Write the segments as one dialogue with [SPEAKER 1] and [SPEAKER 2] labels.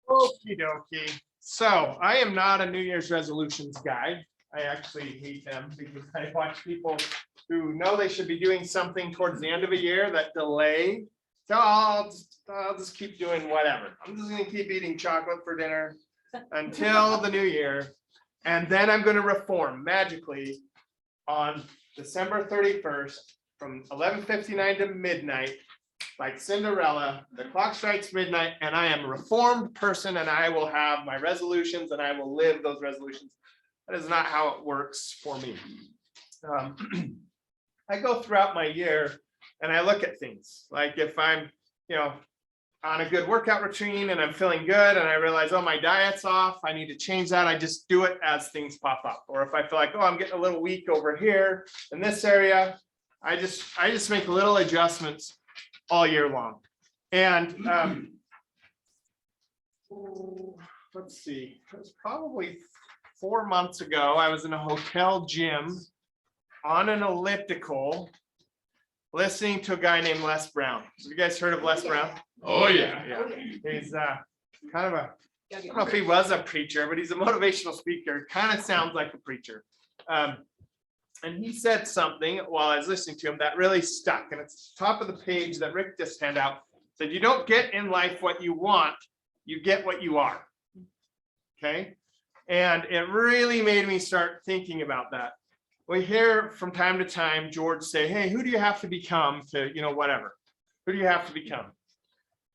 [SPEAKER 1] Okie dokie. So I am not a New Year's resolutions guy. I actually hate them because I watch people who know they should be doing something towards the end of a year that delay. So I'll just keep doing whatever. I'm just gonna keep eating chocolate for dinner until the new year. And then I'm gonna reform magically on December 31st from 11:59 to midnight. Like Cinderella, the clock strikes midnight and I am a reformed person and I will have my resolutions and I will live those resolutions. That is not how it works for me. I go throughout my year and I look at things like if I'm, on a good workout routine and I'm feeling good and I realize, oh, my diet's off, I need to change that. I just do it as things pop up. Or if I feel like, oh, I'm getting a little weak over here in this area, I just make little adjustments all year long. And let's see, it was probably 4 months ago, I was in a hotel gym on an elliptical listening to a guy named Les Brown. Have you guys heard of Les Brown?
[SPEAKER 2] Oh, yeah.
[SPEAKER 1] He's kind of a, I don't know if he was a preacher, but he's a motivational speaker. Kind of sounds like a preacher. And he said something while I was listening to him that really stuck. And it's top of the page that Rick just handed out. Said, you don't get in life what you want, you get what you are. Okay. And it really made me start thinking about that. We hear from time to time George say, hey, who do you have to become to, whatever? Who do you have to become?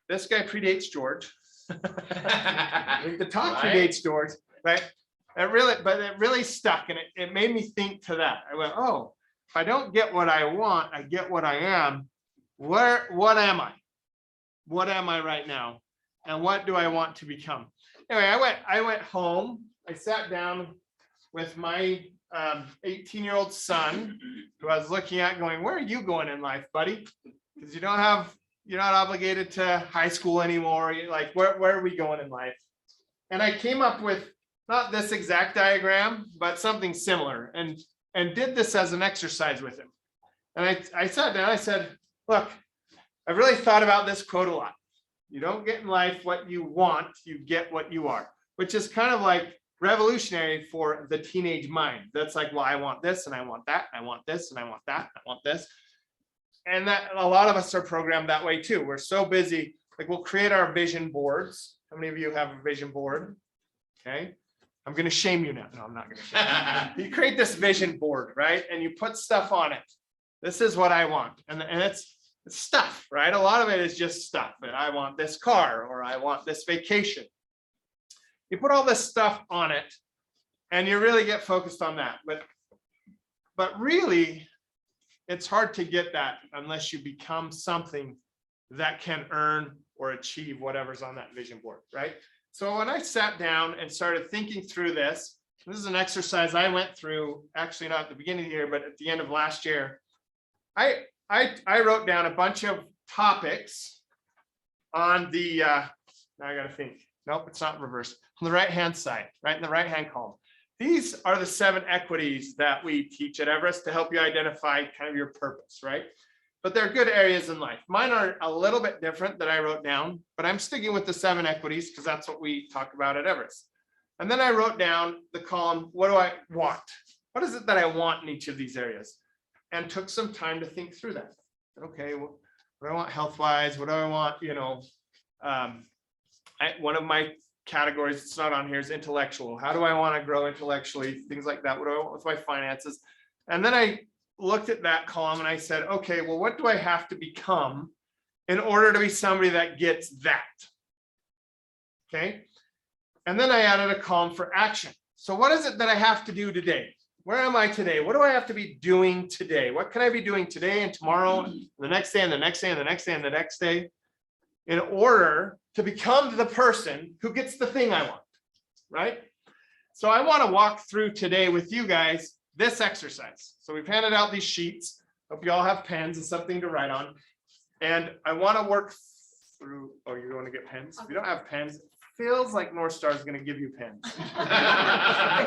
[SPEAKER 1] This guy predates George. The talk predates George, right? It really stuck, and it made me think to that. I went, oh, if I don't get what I want, I get what I am. What am I? What am I right now? And what do I want to become? Anyway, I went home. I sat down with my 18-year-old son, who I was looking at, going, where are you going in life, buddy? Because you're not obligated to high school anymore. You're like, where are we going in life? And I came up with not this exact diagram, but something similar, and did this as an exercise with him. And I sat down, I said, look, I've really thought about this quote a lot. You don't get in life what you want, you get what you are, which is kind of like revolutionary for the teenage mind. That's like, well, I want this and I want that, and I want this and I want that, and I want this. And that a lot of us are programmed that way too. We're so busy, like we'll create our vision boards. How many of you have a vision board? Okay. I'm going to shame you now. No, I'm not going to shame you. You create this vision board, right? And you put stuff on it. This is what I want. And it's stuff, right? A lot of it is just stuff. And I want this car, or I want this vacation. You put all this stuff on it and you really get focused on that. But really, it's hard to get that unless you become something that can earn or achieve whatever's on that vision board, right? So when I sat down and started thinking through this is an exercise I went through, actually not at the beginning of the year, but at the end of last year. I wrote down a bunch of topics on the, now I got to think, nope, it's not reverse, on the right-hand side, right in the right-hand column. These are the 7 equities that we teach at Everest to help you identify kind of your purpose, right? But they're good areas in life. Mine are a little bit different that I wrote down, but I'm sticking with the 7 equities because that's what we talk about at Everest. And then I wrote down the column, what do I want? What is it that I want in each of these areas? And took some time to think through that. Okay, what do I want health-wise? What do I want, one of my categories, it's not on here, is intellectual. How do I want to grow intellectually? Things like that. What do I want with my finances? And then I looked at that column and I said, okay, well, what do I have to become in order to be somebody that gets that? Okay. And then I added a column for action. So what is it that I have to do today? Where am I today? What do I have to be doing today? What can I be doing today and tomorrow, and the next day and the next day and the next day and the next day, in order to become the person who gets the thing I want, right? So I want to walk through today with you guys this exercise. So we've handed out these sheets. Hope you all have pens and something to write on. And I want to work through, oh, you're going to get pens? If you don't have pens, it feels like North Star is going to give you pens.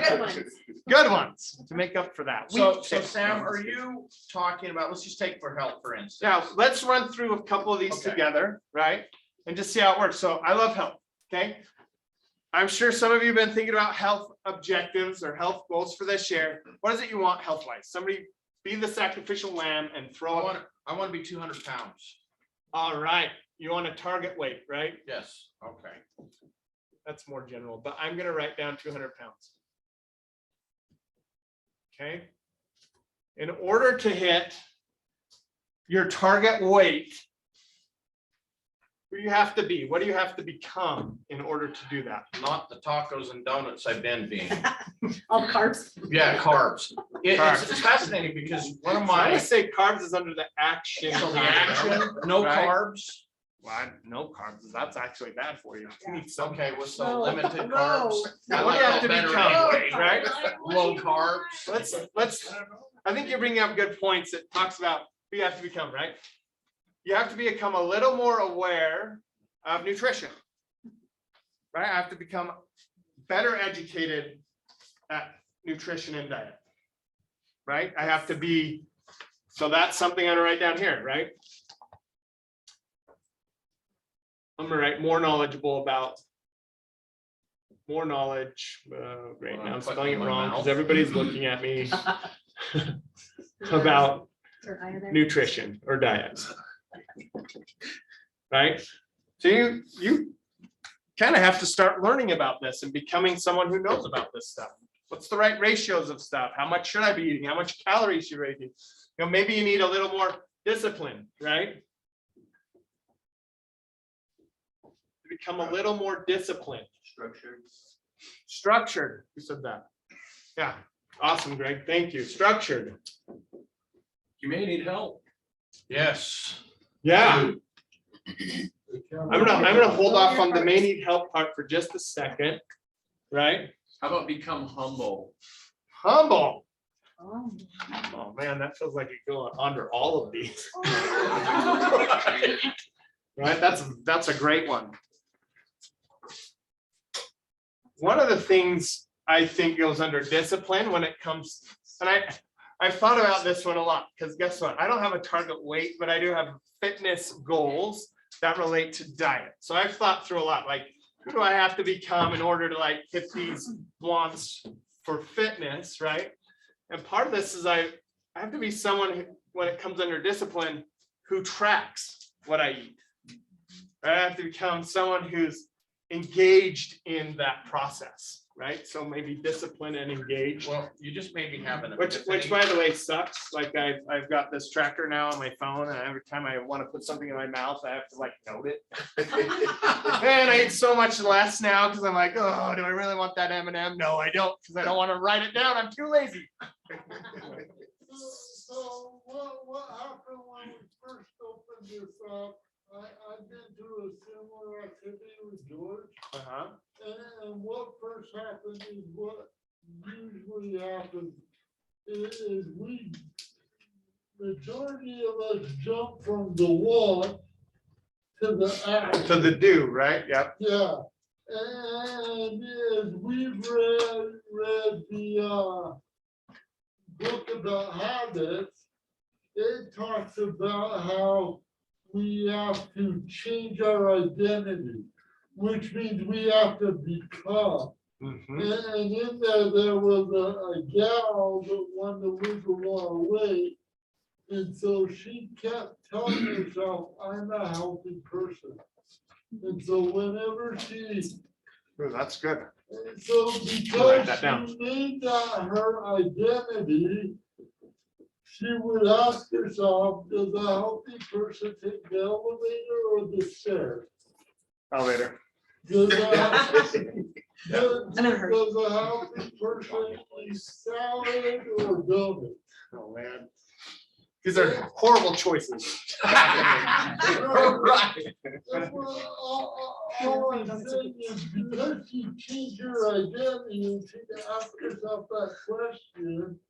[SPEAKER 3] Good ones.
[SPEAKER 1] Good ones to make up for that.
[SPEAKER 2] So Sam, are you talking about, let's just take for health, for instance.
[SPEAKER 1] Now, let's run through a couple of these together, right? And just see how it works. So I love health, okay? I'm sure some of you have been thinking about health objectives or health goals for this year. What is it you want health-wise? Somebody be the sacrificial lamb and throw it.
[SPEAKER 2] I want to be 200 pounds.
[SPEAKER 1] All right. You want a target weight, right?
[SPEAKER 2] Yes, okay.
[SPEAKER 1] That's more general, but I'm going to write down 200 pounds. Okay. In order to hit your target weight, who do you have to be? What do you have to become in order to do that?
[SPEAKER 2] Not the tacos and donuts I've been being.
[SPEAKER 3] All carbs.
[SPEAKER 2] Yeah, carbs.
[SPEAKER 1] Carbs.
[SPEAKER 2] It's fascinating because one of
[SPEAKER 1] I
[SPEAKER 2] my,
[SPEAKER 1] would say carbs is under the action.
[SPEAKER 2] so the action, no
[SPEAKER 1] Right.
[SPEAKER 2] carbs.
[SPEAKER 1] Well, no carbs. That's actually bad for you. You need some.
[SPEAKER 2] Okay, with
[SPEAKER 3] No,
[SPEAKER 2] some limited
[SPEAKER 3] no.
[SPEAKER 2] carbs.
[SPEAKER 1] Now,
[SPEAKER 2] I
[SPEAKER 1] what do you
[SPEAKER 2] like
[SPEAKER 1] have to
[SPEAKER 2] that better
[SPEAKER 1] become,
[SPEAKER 2] anyway.
[SPEAKER 1] right?
[SPEAKER 2] Low carbs.
[SPEAKER 1] Let's. I think you're bringing up good points. It talks about who you have to become, right? You have to become a little more aware of nutrition, right? I have to become better educated at nutrition and diet, right? I have to be. So that's something I'm gonna write down here, right? I'm gonna write more knowledgeable about. More knowledge, right now I'm spelling it wrong because everybody's looking at me about nutrition or diet. Right? So you kind of have to start learning about this and becoming someone who knows about this stuff. What's the right ratios of stuff? How much should I be eating? How much calories should I be eating? You know, maybe you need a little more discipline, right? To become a little more disciplined. Structured. Who said that? Yeah. Awesome, Greg. Thank you. Structured.
[SPEAKER 4] You may need help.
[SPEAKER 2] Yes.
[SPEAKER 1] Yeah. I'm gonna hold off on the may need help part for just a second. Right?
[SPEAKER 4] How about become humble?
[SPEAKER 1] Humble.
[SPEAKER 3] Oh.
[SPEAKER 1] Oh man, that feels like it go under all of these. Right? That's a great one. One of the things I think goes under discipline when it comes, and I've thought about this one a lot, because guess what? I don't have a target weight, but I do have fitness goals that relate to diet. So I've thought through a lot, like, who do I have to become in order to like hit these wants for fitness, right? And part of this is I have to be someone who, when it comes under discipline, who tracks what I eat. I have to become someone who's engaged in that process, right? So maybe discipline and engaged.
[SPEAKER 2] Well, you just made me have an
[SPEAKER 1] Which
[SPEAKER 2] epiphany.
[SPEAKER 1] by the way sucks. Like I've got this tracker now on my phone, and every time I want to put something in my mouth, I have to like note it. And I eat so much less now because I'm like, oh, do I really want that M&M? No, I don't, because I don't want to write it down. I'm too lazy.
[SPEAKER 5] So what happened when we first opened this up? I've been through a similar activity with George,
[SPEAKER 1] Uh-huh.
[SPEAKER 5] and what first happened is what usually happens is we, majority of us jump from the want to the action.
[SPEAKER 1] To the do, right? Yep.
[SPEAKER 5] Yeah, and as we've read the book about habits, it talks about how we have to change our identity, which means we have to become.
[SPEAKER 1] Mhm.
[SPEAKER 5] And in there was a gal that wanted to lose a lot of weight. And so she kept telling herself, I'm a healthy person. And so whenever she,
[SPEAKER 1] Ooh, that's good.
[SPEAKER 5] so
[SPEAKER 1] Write
[SPEAKER 5] because
[SPEAKER 1] that down.
[SPEAKER 5] she made that her identity, she would ask herself, does a healthy person take the elevator or the stairs?
[SPEAKER 1] Elevator.
[SPEAKER 5] Does a
[SPEAKER 3] never heard.
[SPEAKER 5] does a healthy person eat salad or donut?
[SPEAKER 1] Oh man. These are horrible choices.
[SPEAKER 2] Right.
[SPEAKER 5] That's what all I'm saying is because you change your identity and she ask herself that question,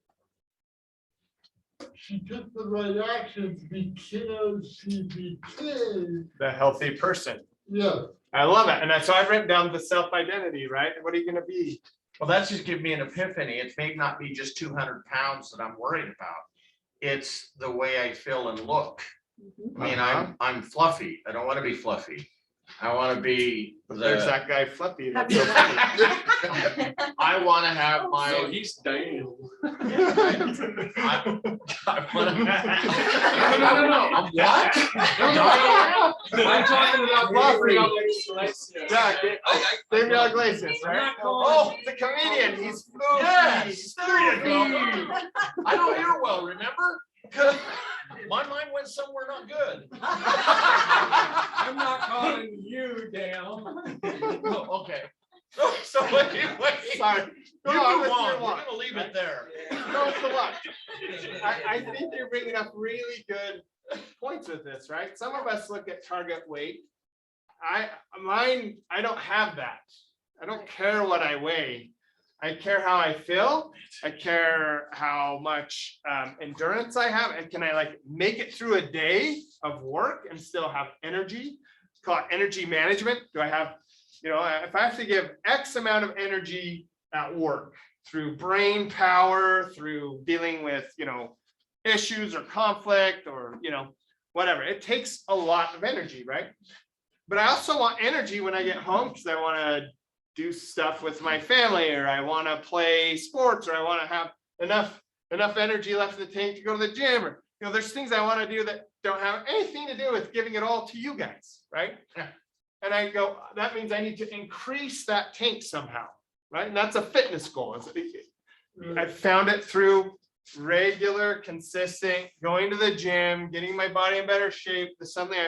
[SPEAKER 5] she took the right actions because she became,
[SPEAKER 1] The healthy person.
[SPEAKER 5] yeah.
[SPEAKER 1] I love it. And so I've written down the self-identity, right? What are you gonna be?
[SPEAKER 2] Well, that's just giving me an epiphany. It may not be just 200 pounds that I'm worried about. It's the way I feel and look. I mean, I'm fluffy. I don't want to be fluffy. I want to be
[SPEAKER 1] But there's
[SPEAKER 2] the,
[SPEAKER 1] that guy Flippy.
[SPEAKER 3] Have
[SPEAKER 1] That's
[SPEAKER 3] you-
[SPEAKER 1] so funny.
[SPEAKER 2] I want to have
[SPEAKER 4] So
[SPEAKER 2] my,
[SPEAKER 4] he's down.
[SPEAKER 2] I want to.
[SPEAKER 4] No.
[SPEAKER 2] I'm what?
[SPEAKER 4] I'm talking about
[SPEAKER 1] Fluffy.
[SPEAKER 4] Fluffy.
[SPEAKER 1] Yeah, Gabriel Iglesias,
[SPEAKER 4] I'm
[SPEAKER 1] right?
[SPEAKER 4] not calling-
[SPEAKER 1] Oh, the comedian, he's Floofy.
[SPEAKER 2] Yes, there you go.
[SPEAKER 1] Floofy.
[SPEAKER 2] I don't hear well, remember? My mind went somewhere not good.
[SPEAKER 4] I'm not calling you down.
[SPEAKER 2] Oh, okay. So anyway,
[SPEAKER 1] Sorry.
[SPEAKER 2] you
[SPEAKER 1] Go on
[SPEAKER 2] move
[SPEAKER 1] with
[SPEAKER 2] on.
[SPEAKER 1] your
[SPEAKER 2] We're
[SPEAKER 1] one.
[SPEAKER 2] gonna leave it there.
[SPEAKER 1] No, so what? I think you're bringing up really good points with this, right? Some of us look at target weight. I don't have that. I don't care what I weigh. I care how I feel. I care how much endurance I have, and can I like make it through a day of work and still have energy? It's called energy management. Do I have, if I have to give X amount of energy at work through brain power, through dealing with, issues or conflict or, whatever, it takes a lot of energy, right? But I also want energy when I get home because I want to do stuff with my family, or I want to play sports, or I want to have enough energy left in the tank to go to the gym, or there's things I want to do that don't have anything to do with giving it all to you guys, right?
[SPEAKER 2] Yeah.
[SPEAKER 1] And I go, that means I need to increase that tank somehow, right? And that's a fitness goal. I found it through regular, consistent, going to the gym, getting my body in better shape. There's something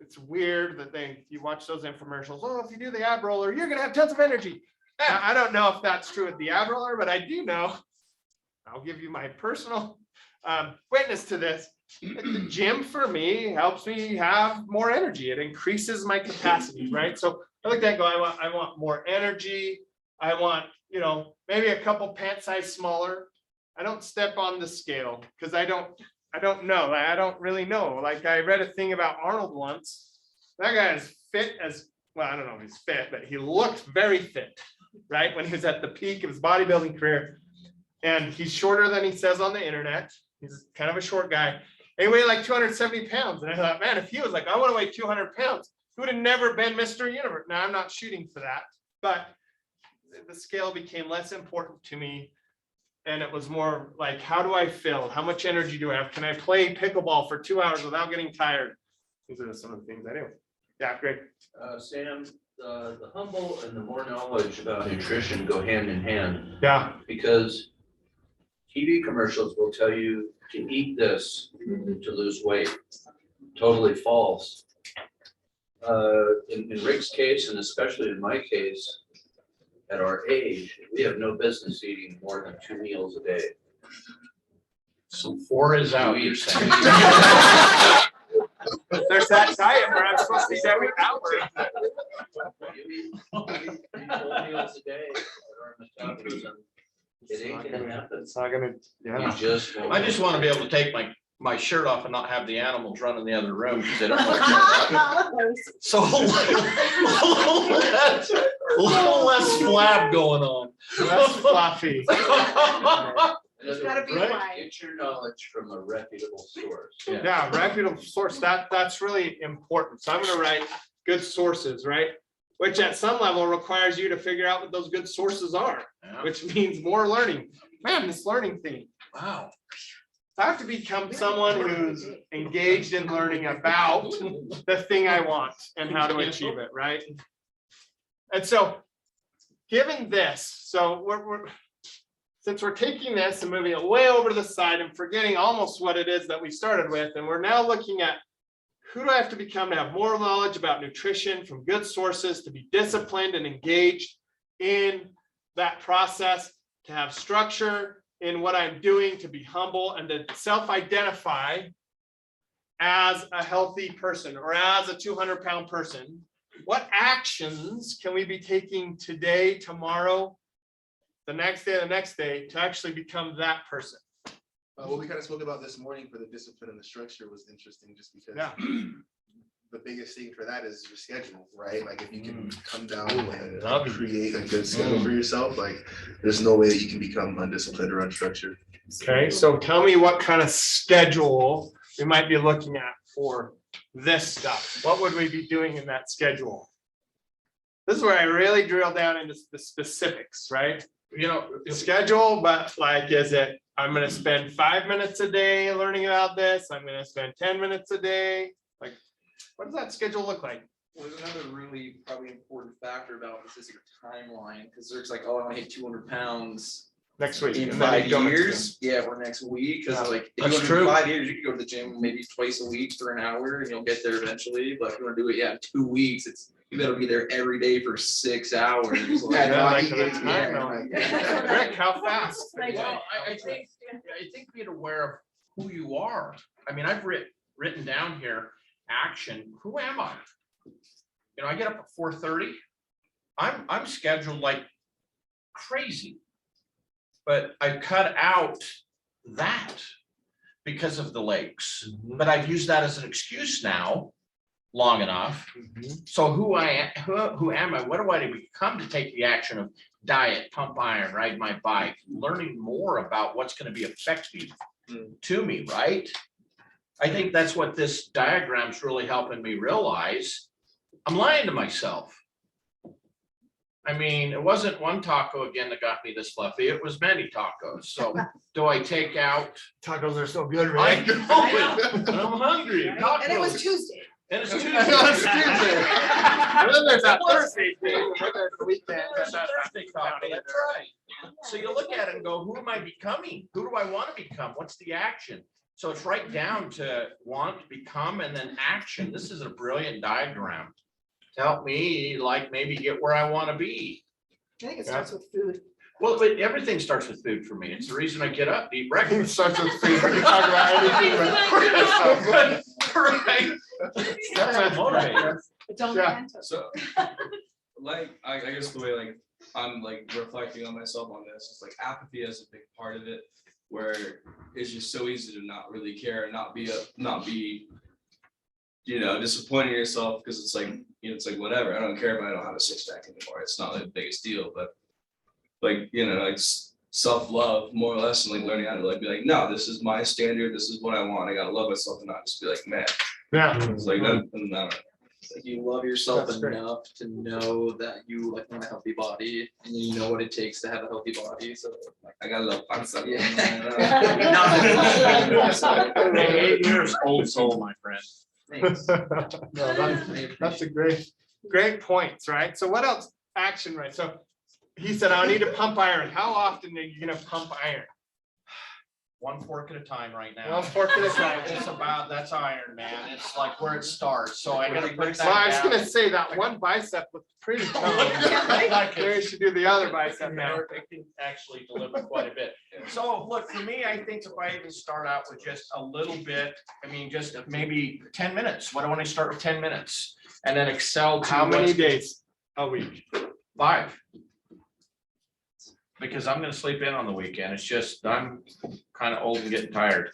[SPEAKER 1] it's weird that you watch those infomercials. Oh, if you do the ab roller, you're gonna have tons of energy. Now, I don't know if that's true with the ab roller, but I do know, I'll give you my personal witness to this. The gym for me helps me have more energy. It increases my capacity, right? So I look at that and go, I want more energy. I want, maybe a couple pant size smaller. I don't step on the scale because I don't know. I don't really know. Like I read a thing about Arnold once. That guy is fit as, well, I don't know if he's fit, but he looked very fit, right? When he was at the peak of his bodybuilding career. And he's shorter than he says on the internet. He's kind of a short guy. He weighed like 270 pounds. And I thought, man, if he was like, I want to weigh 200 pounds, he would have never been Mr. Universe. Now I'm not shooting for that, but the scale became less important to me. And it was more like, how do I feel? How much energy do I have? Can I play pickleball for 2 hours without getting tired? These are some of the things I do. Yeah, great.
[SPEAKER 6] Sam, the humble and the more knowledge about nutrition go hand in hand,
[SPEAKER 1] Yeah,
[SPEAKER 6] because TV commercials will tell you to eat this to lose weight. Totally false. In Rick's case, and especially in my case, at our age, we have no business eating more than 2 meals a day.
[SPEAKER 2] So 4 is out, you're saying.
[SPEAKER 1] there's that diet where I'm supposed to eat every hour.
[SPEAKER 6] You eat 4 meals a day, our metabolism, it ain't gonna happen.
[SPEAKER 1] It's not gonna,
[SPEAKER 6] You just won't.
[SPEAKER 2] I just want to be able to take my shirt off and not have the animals run in the other room because they don't know. So a little less flab going on.
[SPEAKER 1] That's fluffy.
[SPEAKER 3] It's gotta be
[SPEAKER 6] Right.
[SPEAKER 3] quiet.
[SPEAKER 6] Get your knowledge from a reputable source.
[SPEAKER 1] Yeah, reputable source, that's really important. So I'm gonna write good sources, right? Which at some level requires you to figure out what those good sources are,
[SPEAKER 2] Yeah.
[SPEAKER 1] which means more learning. Man, this learning thing.
[SPEAKER 2] Wow.
[SPEAKER 1] I have to become someone who's engaged in learning about the thing I want and how to achieve it, right? And so, given this, so since we're taking this and moving it way over to the side and forgetting almost what it is that we started with, and we're now looking at who do I have to become to have more knowledge about nutrition from good sources, to be disciplined and engaged in that process, to have structure in what I'm doing, to be humble and to self-identify as a healthy person or as a 200-pound person. What actions can we be taking today, tomorrow, the next day to actually become that person?
[SPEAKER 7] What we kind of spoke about this morning for the discipline and the structure was interesting just because
[SPEAKER 1] Yeah.
[SPEAKER 7] the biggest thing for that is your schedule, right? Like if you can come down
[SPEAKER 2] Ooh,
[SPEAKER 7] and
[SPEAKER 2] love it.
[SPEAKER 7] create a good schedule for yourself, like there's no way that you can become undisciplined or unstructured.
[SPEAKER 1] Okay, so tell me what kind of schedule we might be looking at for this stuff, what would we be doing in that schedule? This is where I really drill down into the specifics, right?
[SPEAKER 2] You know,
[SPEAKER 1] Schedule, but like, is it, I'm gonna spend 5 minutes a day learning about this, I'm gonna spend 10 minutes a day, like, what does that schedule look like?
[SPEAKER 8] Well, there's another really probably important factor about this is your timeline, because there's like, oh, I want to hit 200 pounds
[SPEAKER 1] Next week.
[SPEAKER 8] in
[SPEAKER 1] and then
[SPEAKER 8] 5
[SPEAKER 1] you go next
[SPEAKER 8] years. Yeah, or next week. Because
[SPEAKER 1] Yeah,
[SPEAKER 8] like, if
[SPEAKER 1] that's
[SPEAKER 8] you want to
[SPEAKER 1] true.
[SPEAKER 8] do 5 years, you can go to the gym maybe twice a week for an hour, and you'll get there eventually. But if you want to do it, yeah, in 2 weeks, it's you better be there every day for 6 hours.
[SPEAKER 1] week.
[SPEAKER 8] Like,
[SPEAKER 1] Yeah, like the
[SPEAKER 8] yeah,
[SPEAKER 1] time element. Rick, how fast?
[SPEAKER 2] well, I think being aware of who you are. I mean, I've written down here, action, who am I? You know, I get up at 4:30. I'm scheduled like crazy. But I cut out that because of the lakes. But I've used that as an excuse now long enough. So who am I? What do I become to take the action of diet, pump iron, ride my bike, learning more about what's going to be effective to me, right? I think that's what this diagram's really helping me realize. I'm lying to myself. I mean, it wasn't one taco again that got me this fluffy. It was many tacos. So do I take out?
[SPEAKER 1] Tacos are so good,
[SPEAKER 2] I
[SPEAKER 1] right?
[SPEAKER 2] know. I'm hungry.
[SPEAKER 3] And it was
[SPEAKER 2] Tacos.
[SPEAKER 3] Tuesday.
[SPEAKER 2] And it's Tuesday.
[SPEAKER 1] It's Tuesday. And then there's that Thursday thing, and then there's the weekend.
[SPEAKER 2] There's that Thursday coffee, that's right. So you look at it and go, who am I becoming? Who do I want to become? What's the action? So it's right down to want, become, and then action. This is a brilliant diagram to help me like maybe get where I want to be.
[SPEAKER 3] I think it starts with food.
[SPEAKER 2] Well, but everything starts with food for me. It's the reason I get up, eat breakfast.
[SPEAKER 1] Such a food. We can talk about anything.
[SPEAKER 2] Right. That's what motivates.
[SPEAKER 3] It's only
[SPEAKER 1] Yeah.
[SPEAKER 3] Mentos.
[SPEAKER 9] So, like, I guess the way like I'm like reflecting on myself on this, it's like apathy is a big part of it, where it's just so easy to not really care and not be, you know, disappointing yourself because it's like, you know, it's like whatever. I don't care if I don't have a six pack anymore. It's not like the biggest deal, but like, you know, like self-love more or less, and like learning how to like be like, no, this is my standard. This is what I want. I gotta love myself and not just be like, man.
[SPEAKER 1] Yeah.
[SPEAKER 9] It's like that. No.
[SPEAKER 8] It's like you love yourself
[SPEAKER 1] That's great.
[SPEAKER 8] enough to know that you like want a healthy body, and you know what it takes to have a healthy body. So like,
[SPEAKER 9] I gotta love myself.
[SPEAKER 2] Yeah. 8 years old soul, my friend.
[SPEAKER 8] thanks.
[SPEAKER 1] No, that's a great points, right? So what else? Action, right? So he said, I need to pump iron. How often are you gonna pump iron?
[SPEAKER 2] One fork at a time right now.
[SPEAKER 1] One fork at a time.
[SPEAKER 2] It's about, that's iron, man. It's like where it starts. So I gotta put
[SPEAKER 1] Well, I was
[SPEAKER 2] that
[SPEAKER 1] gonna
[SPEAKER 2] down.
[SPEAKER 1] say that one bicep looks pretty toned.
[SPEAKER 2] Like
[SPEAKER 1] Maybe we should do the other bicep now.
[SPEAKER 2] It can actually deliver quite a bit. So look, for me, I think if I even start out with just a little bit, I mean, just maybe 10 minutes. Why don't I start with 10 minutes? And then excel to
[SPEAKER 1] How many
[SPEAKER 2] what's-
[SPEAKER 1] days a week?
[SPEAKER 2] 5. Because I'm gonna sleep in on the weekend. It's just, I'm kind of old and getting tired.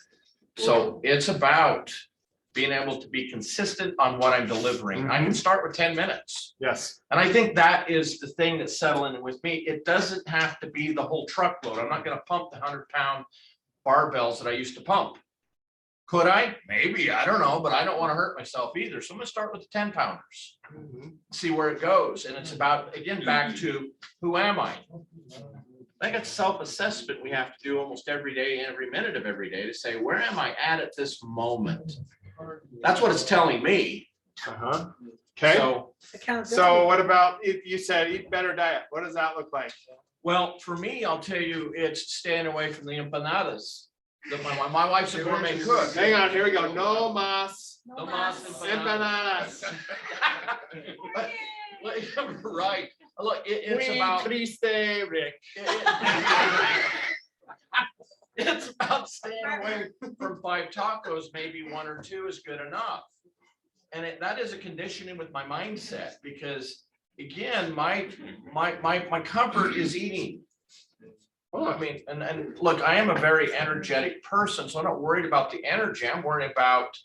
[SPEAKER 2] So it's about being able to be consistent on what I'm delivering. I can start with 10 minutes.
[SPEAKER 1] Yes.
[SPEAKER 2] And I think that is the thing that's settling with me. It doesn't have to be the whole truckload. I'm not gonna pump the 100-pound barbells that I used to pump. Could I? Maybe, I don't know, but I don't want to hurt myself either. So I'm gonna start with the 10-pounders. See where it goes. And it's about, again, back to who am I? I think it's self-assessment we have to do almost every day, every minute of every day to say, where am I at this moment? That's what it's telling me.
[SPEAKER 1] Uh-huh. Okay.
[SPEAKER 2] So,
[SPEAKER 1] So what about, if you said eat better diet, what does that look like?
[SPEAKER 2] well, for me, I'll tell you, it's staying away from the empanadas. My wife's a gourmet cook.
[SPEAKER 1] Hang on, here we go. No mas
[SPEAKER 2] No mas
[SPEAKER 1] empanadas.
[SPEAKER 2] Right. Look, it's
[SPEAKER 1] Muy
[SPEAKER 2] about.
[SPEAKER 1] triste, Rick.
[SPEAKER 2] It's about staying away from 5 tacos, maybe 1 or 2 is good enough. And that is a conditioning with my mindset, because again, my comfort is eating. Well, I mean, and look, I am a very energetic person, so I'm not worried about the energy. I'm worried about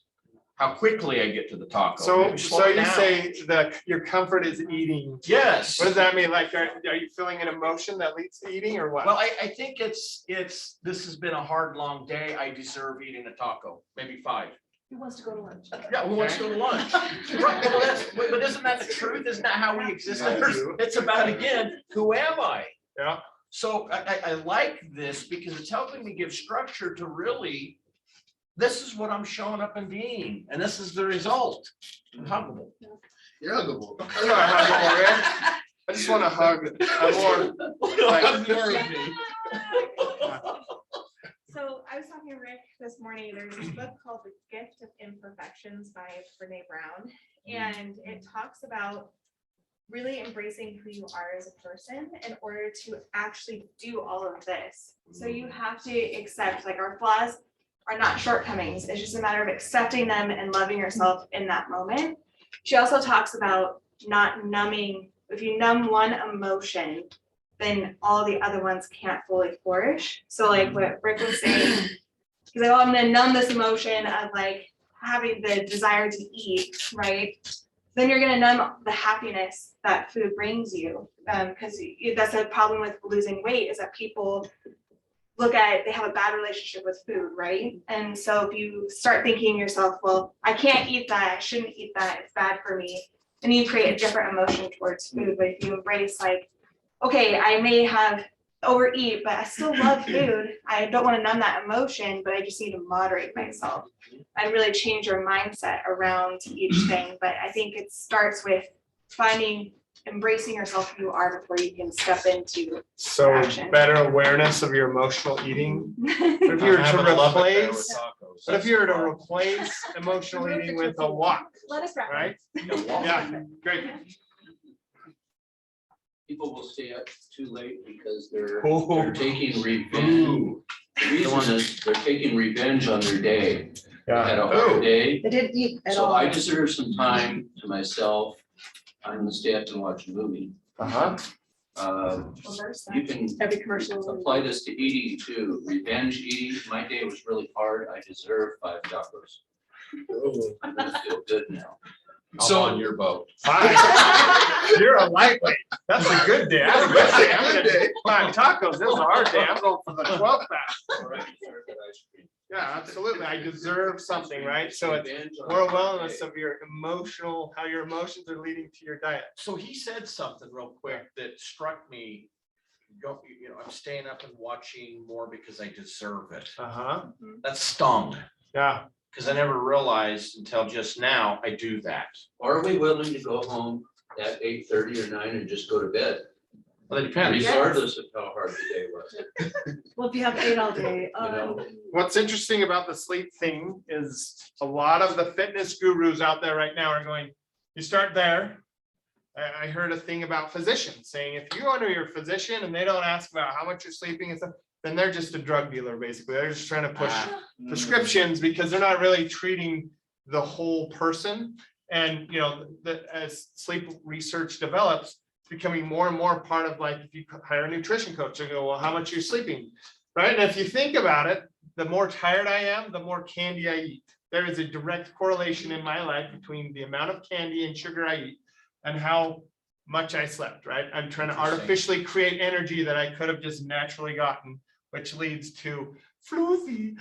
[SPEAKER 2] how quickly I get to the taco.
[SPEAKER 1] So
[SPEAKER 2] Maybe slow it
[SPEAKER 1] you
[SPEAKER 2] down.
[SPEAKER 1] say that your comfort is eating.
[SPEAKER 2] Yes.
[SPEAKER 1] What does that mean? Like, are you feeling an emotion that leads to eating or what?
[SPEAKER 2] Well, I think this has been a hard, long day. I deserve eating a taco, maybe 5.
[SPEAKER 3] Who wants to go to lunch?
[SPEAKER 2] Yeah, who wants to go to lunch? Right, well, but isn't that the truth? Isn't that how we exist? It's about, again, who am I?
[SPEAKER 1] Yeah.
[SPEAKER 2] So I like this because it's helping me give structure to really, this is what I'm showing up and being, and this is the result. I'm huggable.
[SPEAKER 7] You're huggable.
[SPEAKER 1] I'm not huggable, Rick. I just want to hug. I'm more like,
[SPEAKER 10] So I was talking to Rick this morning, there's this book called The Gift of Imperfections by Brene Brown. And it talks about really embracing who you are as a person in order to actually do all of this. So you have to accept, like, our flaws are not shortcomings. It's just a matter of accepting them and loving yourself in that moment. She also talks about not numbing. If you numb one emotion, then all the other ones can't fully flourish. So like what Rick was saying, he's like, oh, I'm gonna numb this emotion of like having the desire to eat, right? Then you're gonna numb the happiness that food brings you. Because that's a problem with losing weight, is that people look at it, they have a bad relationship with food, right? And so if you start thinking yourself, well, I can't eat that, I shouldn't eat that, it's bad for me, then you create a different emotion towards food. But if you embrace, like, okay, I may have overeat, but I still love food. I don't want to numb that emotion, but I just need to moderate myself and really change your mindset around each thing. But I think it starts with embracing yourself who you are before you can step into
[SPEAKER 1] so
[SPEAKER 10] action.
[SPEAKER 1] better awareness of your emotional eating. But if you were to replace emotional eating with a walk,
[SPEAKER 3] Let us wrap.
[SPEAKER 1] right? Yeah, great.
[SPEAKER 6] People will stay up too late because they're
[SPEAKER 1] Oh.
[SPEAKER 6] taking revenge. The reason is they're taking revenge on their day. They had a hard day,
[SPEAKER 3] They didn't eat at
[SPEAKER 6] so
[SPEAKER 3] all.
[SPEAKER 6] I deserve some time to myself. I'm gonna stay up and watch a movie.
[SPEAKER 1] Uh-huh.
[SPEAKER 3] Reverse
[SPEAKER 6] You
[SPEAKER 3] that.
[SPEAKER 6] can
[SPEAKER 3] Every commercial.
[SPEAKER 6] apply this to eating too. Revenge eating. My day was really hard. I deserve 5 tacos. I'm gonna feel good now.
[SPEAKER 8] So-
[SPEAKER 2] I'm on your boat.
[SPEAKER 1] You're a lightweight. That's a good day. That's a good day. I'm gonna 5 tacos. This is a hard day. I'm going for the 12th pack.
[SPEAKER 6] Or I deserve that ice cream.
[SPEAKER 1] Yeah, absolutely. I deserve something, right? So it's
[SPEAKER 6] Revenge on
[SPEAKER 1] more
[SPEAKER 6] my
[SPEAKER 1] wellness
[SPEAKER 6] day.
[SPEAKER 1] of your emotional, how your emotions are leading to your diet.
[SPEAKER 2] So he said something real quick that struck me. I'm staying up and watching more because I deserve it.
[SPEAKER 1] Uh-huh.
[SPEAKER 2] That stung,
[SPEAKER 1] Yeah.
[SPEAKER 2] because I never realized until just now I do that.
[SPEAKER 6] Are we willing to go home at 8:30 or 9 and just go to bed?
[SPEAKER 2] Well, it depends.
[SPEAKER 6] Regardless of how hard the day was,
[SPEAKER 3] Well, if you have ate all day,
[SPEAKER 6] you know?
[SPEAKER 1] What's interesting about the sleep thing is a lot of the fitness gurus out there right now are going, you start there. I heard a thing about physicians saying, if you go to your physician and they don't ask about how much you're sleeping and stuff, then they're just a drug dealer, basically. They're just trying to push prescriptions because they're not really treating the whole person. And, as sleep research develops, it's becoming more and more part of, like, if you hire a nutrition coach, they go, well, how much are you sleeping? Right? And if you think about it, the more tired I am, the more candy I eat. There is a direct correlation in my life between the amount of candy and sugar I eat and how much I slept, right? I'm trying to artificially create energy that I could have just naturally gotten, which leads to floofy.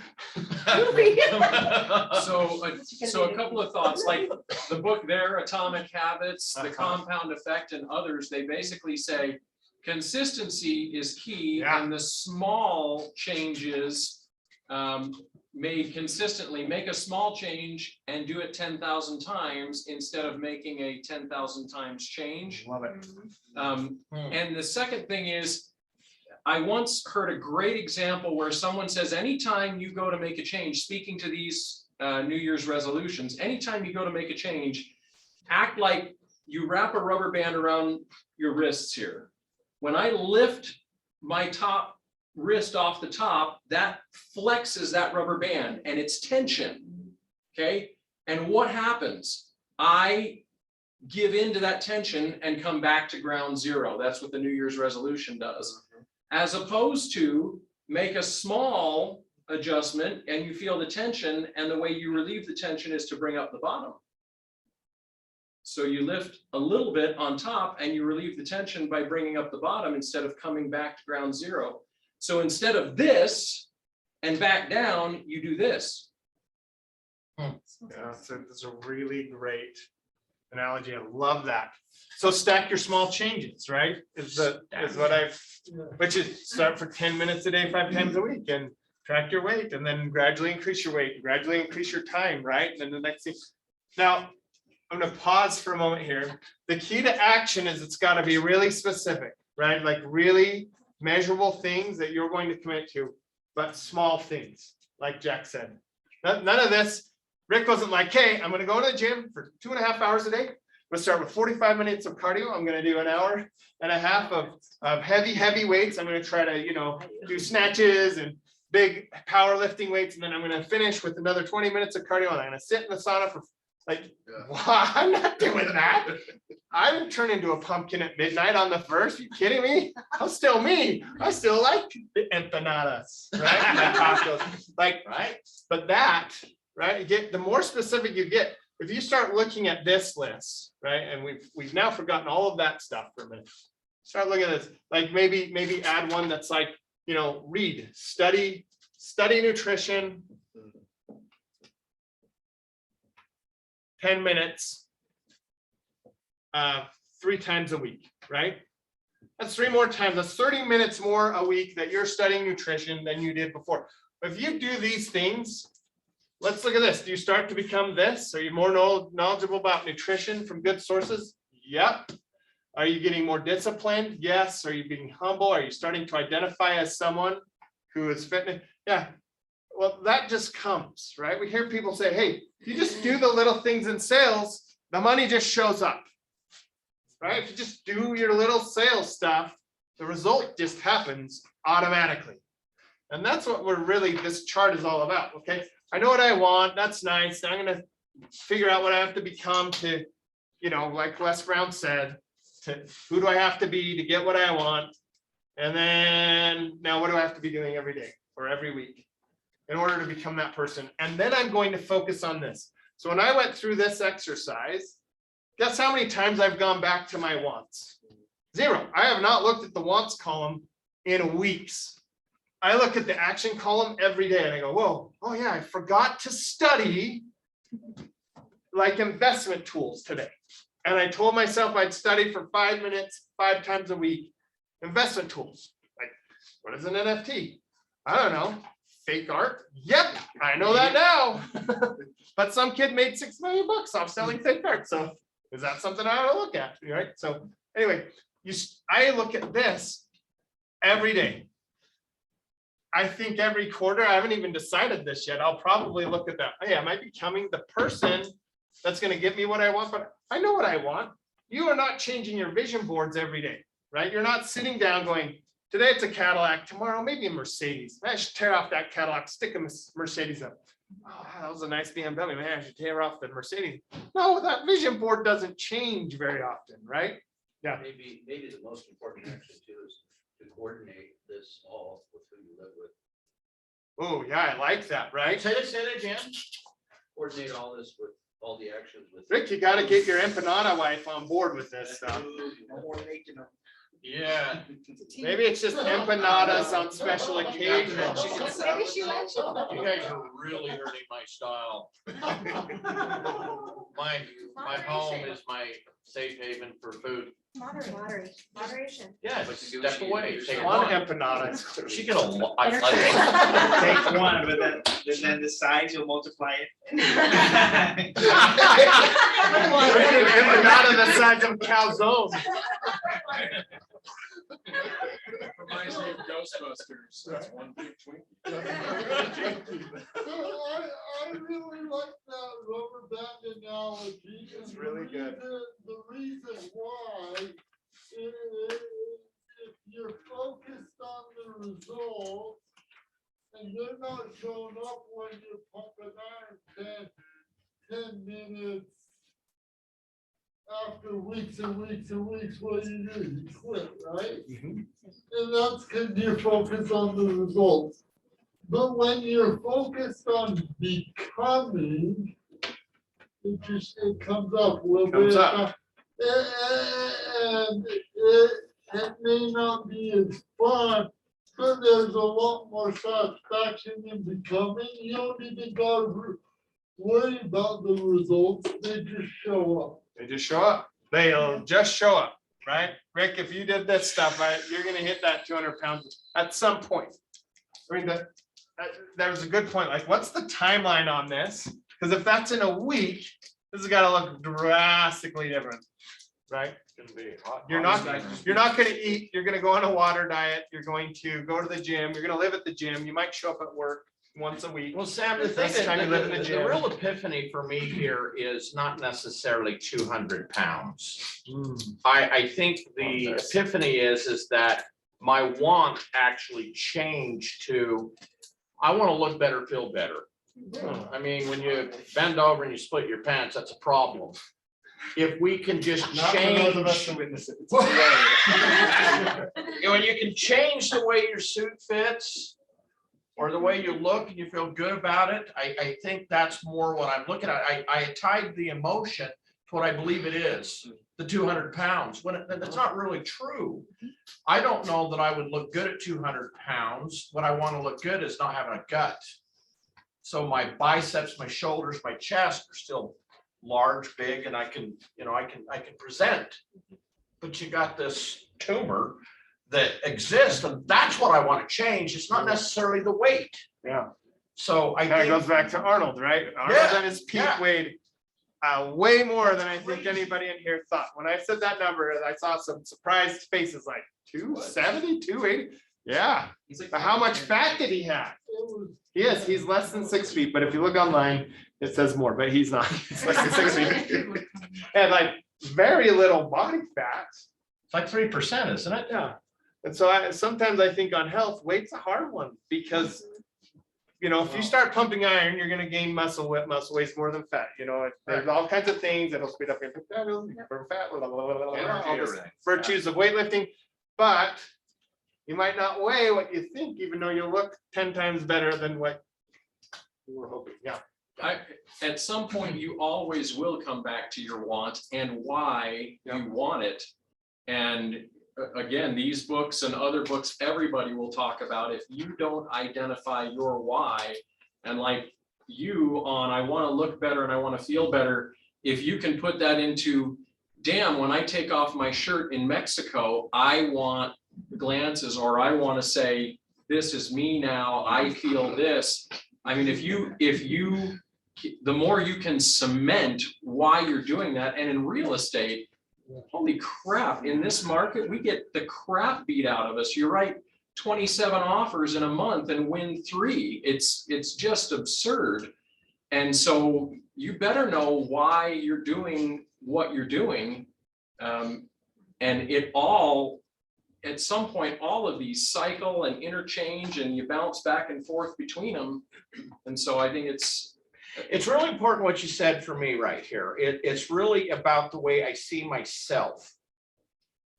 [SPEAKER 4] So a couple of thoughts, like the book there, Atomic Habits, The Compound Effect, and others, they basically say consistency is key,
[SPEAKER 1] Yeah.
[SPEAKER 4] and the small changes made consistently, make a small change and do it 10,000 times instead of making a 10,000 times change.
[SPEAKER 1] Love it.
[SPEAKER 4] And the second thing is, I once heard a great example where someone says, anytime you go to make a change, speaking to these New Year's resolutions, anytime you go to make a change, act like you wrap a rubber band around your wrists here. When I lift my top wrist off the top, that flexes that rubber band and it's tension, okay? And what happens? I give into that tension and come back to ground zero. That's what the New Year's resolution does. As opposed to make a small adjustment and you feel the tension, and the way you relieve the tension is to bring up the bottom. So you lift a little bit on top and you relieve the tension by bringing up the bottom instead of coming back to ground zero. So instead of this and back down, you do this.
[SPEAKER 1] Yeah, so it's a really great analogy. I love that. So stack your small changes, right? Is what I've, which is start for 10 minutes a day, 5 times a week, and track your weight, and then gradually increase your weight, gradually increase your time, right? And then the next thing. Now, I'm gonna pause for a moment here. The key to action is it's gotta be really specific, right? Like really measurable things that you're going to commit to, but small things, like Jack said. None of this, Rick wasn't like, hey, I'm gonna go to the gym for 2.5 hours a day. I'm gonna start with 45 minutes of cardio. I'm gonna do 1.5 hours of heavy weights. I'm gonna try to, do snatches and big powerlifting weights. And then I'm gonna finish with another 20 minutes of cardio. And I'm gonna sit in the sauna for I'm not doing that. I'm turning into a pumpkin at midnight on the first. You kidding me? I'm still me. I still like the empanadas, right? My tacos, right? But that, right? The more specific you get, if you start looking at this list, right? And we've now forgotten all of that stuff for a minute. Start looking at this, like maybe add one that's like, read, study nutrition. 10 minutes, 3 times a week, right? That's 3 more times. That's 30 minutes more a week that you're studying nutrition than you did before. If you do these things, let's look at this. Do you start to become this? Are you more knowledgeable about nutrition from good sources? Yep. Are you getting more disciplined? Yes. Are you being humble? Are you starting to identify as someone who is fitness? Yeah. Well, that just comes, right? We hear people say, hey, you just do the little things in sales, the money just shows up, right? If you just do your little sales stuff, the result just happens automatically. And that's what this chart is all about, okay? I know what I want, that's nice. Now I'm gonna figure out what I have to become to, like Les Brown said, who do I have to be to get what I want? And then now what do I have to be doing every day or every week in order to become that person? And then I'm going to focus on this. So when I went through this exercise, guess how many times I've gone back to my wants? 0. I have not looked at the wants column in weeks. I look at the action column every day and I go, whoa, oh yeah, I forgot to study like investment tools today. And I told myself I'd study for 5 minutes, 5 times a week, investment tools. Like, what is an NFT? I don't know. Fake art? Yep, I know that now. But some kid made $6 million off selling fake art. So is that something I ought to look at? Right? So anyway, I look at this every day. I think every quarter, I haven't even decided this yet. I'll probably look at that. Hey, am I becoming the person that's going to get me what I want? But I know what I want. You are not changing your vision boards every day, right? You're not sitting down going, today it's a Cadillac, tomorrow maybe a Mercedes. Man, I should tear off that Cadillac, stick a Mercedes up. Oh, that was a nice BMW. Man, I should tear off the Mercedes. No, that vision board doesn't change very often, right? Yeah.
[SPEAKER 6] Maybe the most important action too is to coordinate this all with who you live with.
[SPEAKER 1] Oh, yeah, I like that, right?
[SPEAKER 2] Say that again.
[SPEAKER 6] Coordinate all this with all the actions with.
[SPEAKER 1] Rick, you got to get your empanada wife on board with this stuff.
[SPEAKER 2] Yeah.
[SPEAKER 1] Maybe it's just empanadas on special occasions.
[SPEAKER 3] Maybe she let you.
[SPEAKER 2] You guys are really hurting my style. My home is my safe haven for food.
[SPEAKER 10] Moderation.
[SPEAKER 2] Yeah, step away. Take
[SPEAKER 1] One
[SPEAKER 2] one.
[SPEAKER 1] empanada is clearly.
[SPEAKER 2] She can.
[SPEAKER 11] Take one, but then the size you'll multiply it.
[SPEAKER 1] Empanada the size of a calzone.
[SPEAKER 4] Reminds me of Ghostbusters. That's one big Twinkie.
[SPEAKER 5] I really like that rubber band analogy.
[SPEAKER 1] It's
[SPEAKER 5] and
[SPEAKER 1] really good.
[SPEAKER 5] The reason why is if you're focused on the results and they're not showing up when you're pumping iron 10 minutes after weeks and weeks and weeks, what do? You quit, right? And that's because you're focused on the results. But when you're focused on becoming, it comes up a little bit. And it may not be as fun, but there's a lot more satisfaction in becoming. You don't need to go worry about the results, they just show up.
[SPEAKER 1] They just show up. They'll just show up, right? Rick, if you did this stuff, right, you're gonna hit that 200 pounds at some point. I mean, that was a good point. Like, what's the timeline on this? Because if that's in a week, this has got to look drastically different, right? You're not gonna eat, you're gonna go on a water diet, you're going to go to the gym, you're gonna live at the gym, you might show up at work once a week.
[SPEAKER 2] Well, Sam, the thing
[SPEAKER 1] That's time you live in the
[SPEAKER 2] the
[SPEAKER 1] gym.
[SPEAKER 2] real epiphany for me here is not necessarily 200 pounds. I think the epiphany is that my want actually changed to, I want to look better, feel better. I mean, when you bend over and you split your pants, that's a problem. If we can just
[SPEAKER 1] Not for those of us
[SPEAKER 2] change,
[SPEAKER 1] to witness it. It's hilarious.
[SPEAKER 2] when you can change the way your suit fits or the way you look and you feel good about it, I think that's more what I'm looking at. I tied the emotion to what I believe it is, the 200 pounds, when that's not really true. I don't know that I would look good at 200 pounds. What I want to look good is not having a gut. So my biceps, my shoulders, my chest are still large, big, and I can present. But you got this tumor that exists, and that's what I want to change. It's not necessarily the weight.
[SPEAKER 1] Yeah.
[SPEAKER 2] So I
[SPEAKER 1] Kind of
[SPEAKER 2] think,
[SPEAKER 1] goes back to Arnold, right? Arnold
[SPEAKER 2] Yeah,
[SPEAKER 1] at his peak
[SPEAKER 2] yeah.
[SPEAKER 1] weighed way more than I think anybody in here thought. When I said that number, I saw some surprised faces like 270, 280. Yeah.
[SPEAKER 4] He's like,
[SPEAKER 1] But how much fat did he have? Yes, he's less than 6 feet, but if you look online, it says more, but he's not. He's less than 6 feet. And like very little body fat.
[SPEAKER 2] it's like 3%, isn't it?
[SPEAKER 1] Yeah. And so sometimes I think on health, weight's a hard one because, you know, if you start pumping iron, you're gonna gain muscle. Muscle weighs more than fat. You know, there's all kinds of things that'll speed up your fat, blah, blah, blah, blah, blah, all this virtues of weightlifting. But you might not weigh what you think, even though you look 10 times better than what you were hoping. Yeah.
[SPEAKER 4] At some point, you always will come back to your want and why you want it. And again, these books and other books, everybody will talk about, if you don't identify your why, and like you on, I want to look better and I want to feel better. If you can put that into, damn, when I take off my shirt in Mexico, I want glances, or I want to say, this is me now, I feel this. I mean, if you, the more you can cement why you're doing that, and in real estate, holy crap, in this market, we get the crap beat out of us. You write 27 offers in a month and win 3. It's just absurd. And so you better know why you're doing what you're doing. And it all, at some point, all of these cycle and interchange, and you bounce back and forth between them. And so I think
[SPEAKER 2] It's really important what you said for me right here. It's really about the way I see myself.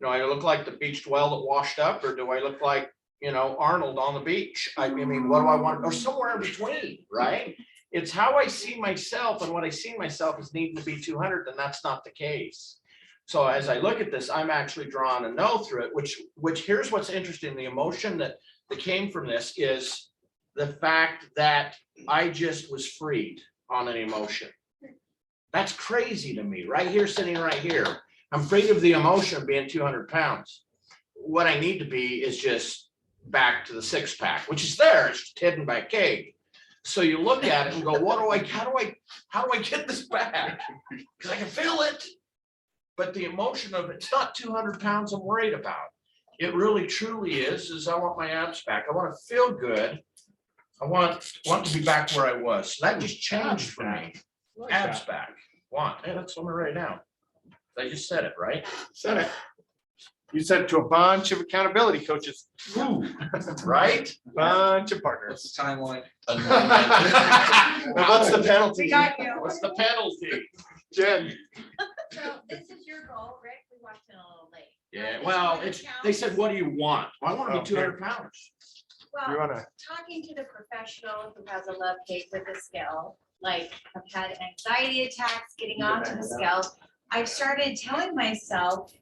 [SPEAKER 2] Do I look like the beached whale that washed up, or do I look like, Arnold on the beach? I mean, what do I want? Or somewhere in between, right? It's how I see myself, and what I see myself as needing to be 200, and that's not the case. So as I look at this, I'm actually drawing a no through it, which here's what's interesting. The emotion that came from this is the fact that I just was freed on an emotion. That's crazy to me, right here, sitting right here. I'm freed of the emotion of being 200 pounds. What I need to be is just back to the 6-pack, which is there, it's just hidden by cake. So you look at it and go, how do I get this back? Because I can feel it. But the emotion of it's not 200 pounds I'm worried about. It really truly is I want my abs back. I want to feel good. I want to be back where I was. So that just changed for me. Abs back. Want. Hey, that's on me right now. I just said it, right?
[SPEAKER 1] Said it. You said it to a bunch of accountability coaches.
[SPEAKER 2] Ooh, right?
[SPEAKER 1] Bunch of partners.
[SPEAKER 8] What's the timeline?
[SPEAKER 1] Now, what's the penalty?
[SPEAKER 10] We got you.
[SPEAKER 2] What's the penalty?
[SPEAKER 1] Jen.
[SPEAKER 3] So this is your goal, Rick. We walked in a little late.
[SPEAKER 2] Yeah, well, they said, what do you want? Well, I want to be 200 pounds.
[SPEAKER 1] You
[SPEAKER 3] Well,
[SPEAKER 1] wanna,
[SPEAKER 3] talking to the professional who has a love cake with the scale, like I've had anxiety attacks getting onto the scale. I've started telling myself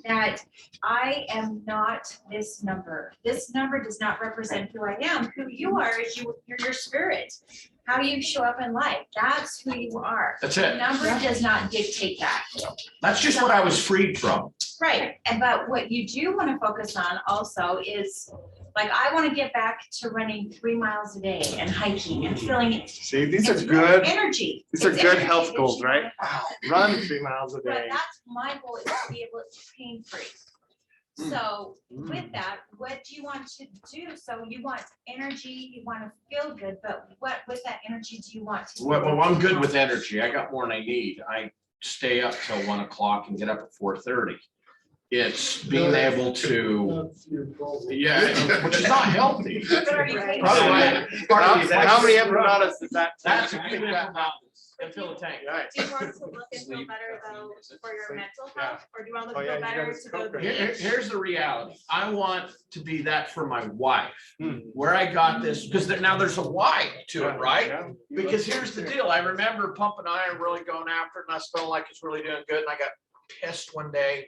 [SPEAKER 3] that I am not this number. This number does not represent who I am. Who you are is you're your spirit. how you show up in life. That's who you are.
[SPEAKER 2] That's it.
[SPEAKER 3] Number does not dictate that.
[SPEAKER 2] That's just what I was freed from.
[SPEAKER 3] Right, and but what you do want to focus on also is, like, I want to get back to running 3 miles a day and hiking and feeling
[SPEAKER 1] See, these are
[SPEAKER 3] it's
[SPEAKER 1] good,
[SPEAKER 3] energy.
[SPEAKER 1] these are
[SPEAKER 3] It's
[SPEAKER 1] good
[SPEAKER 3] energy
[SPEAKER 1] health
[SPEAKER 3] that
[SPEAKER 1] goals,
[SPEAKER 3] you
[SPEAKER 1] right?
[SPEAKER 3] wanna
[SPEAKER 1] Run 3 miles a
[SPEAKER 3] But
[SPEAKER 1] day.
[SPEAKER 3] that's my goal, is to be able to pain free. So with that, what do you want to do? So you want energy, you want to feel good, but what with that energy do you want to?
[SPEAKER 2] Well, I'm good with energy. I got more than I need. I stay up till 1 o'clock and get up at 4:30. It's being able to,
[SPEAKER 5] That's your problem.
[SPEAKER 2] yeah, which is not healthy.
[SPEAKER 3] But are you ready?
[SPEAKER 1] How many empanadas does that?
[SPEAKER 2] That's a good and fill the tank.
[SPEAKER 1] Right.
[SPEAKER 10] Do you want to look and feel better though for your mental health, or do you want to
[SPEAKER 1] Oh,
[SPEAKER 10] look
[SPEAKER 1] yeah,
[SPEAKER 10] and feel
[SPEAKER 1] you
[SPEAKER 10] better
[SPEAKER 1] got
[SPEAKER 10] to go to the
[SPEAKER 1] this
[SPEAKER 10] beach?
[SPEAKER 2] Here's the reality. I want to be that for my wife.
[SPEAKER 1] Hmm.
[SPEAKER 2] Where I got this, because now there's a why to it, right?
[SPEAKER 1] Yeah.
[SPEAKER 2] Because here's the deal. I remember pumping iron, really going after it, and I felt like it's really doing good. And I got pissed one day,